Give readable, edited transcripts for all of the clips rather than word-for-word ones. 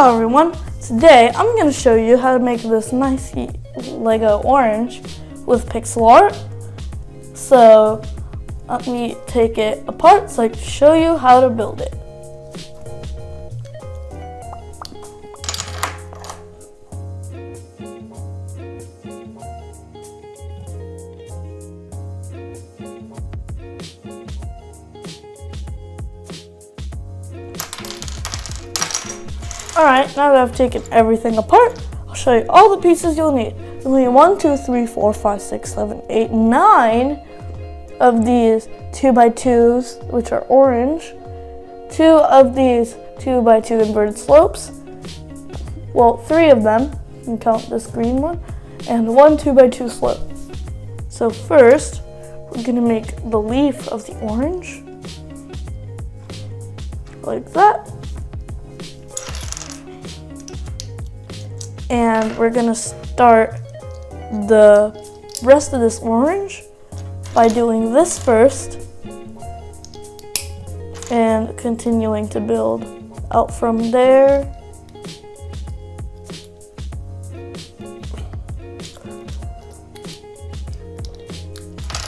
Hello everyone, today I'm going to show you how to make this nice Lego orange with pixel art. So let me take it apart so I can show you how to build it. Alright, now that I've taken everything apart, I'll show you all the pieces you'll need. You'll need 1, 2, 3, 4, 5, 6, 7, 8, 9 of these 2x2s, which are orange, 2 of these 2x2 inverted slopes, well, 3 of them, you can count this green one, and 1 2x2 slope. So first, we're going to make the leaf of the orange, like that. And we're gonna start the rest of this orange by doing this first and continuing to build out from there.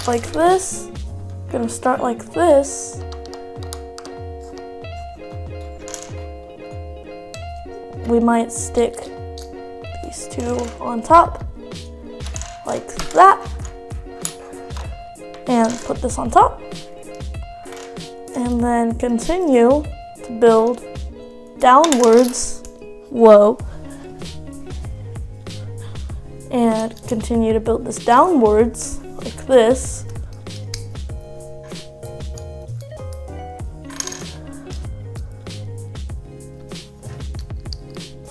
Like this. Gonna start like this. We might stick these two on top, like that, and put this on top, and then continue to build downwards, and continue to build this downwards, like this,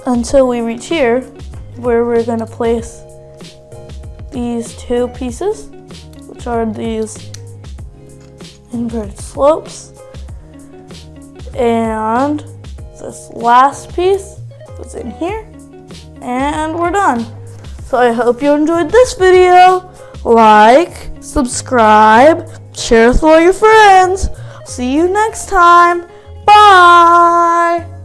until we reach here, where we're going to place these 2 pieces, which are these inverted slopes, and this last piece goes in here, and we're done. So I hope you enjoyed this video. Like, subscribe, share with all your friends. See you next time. Bye!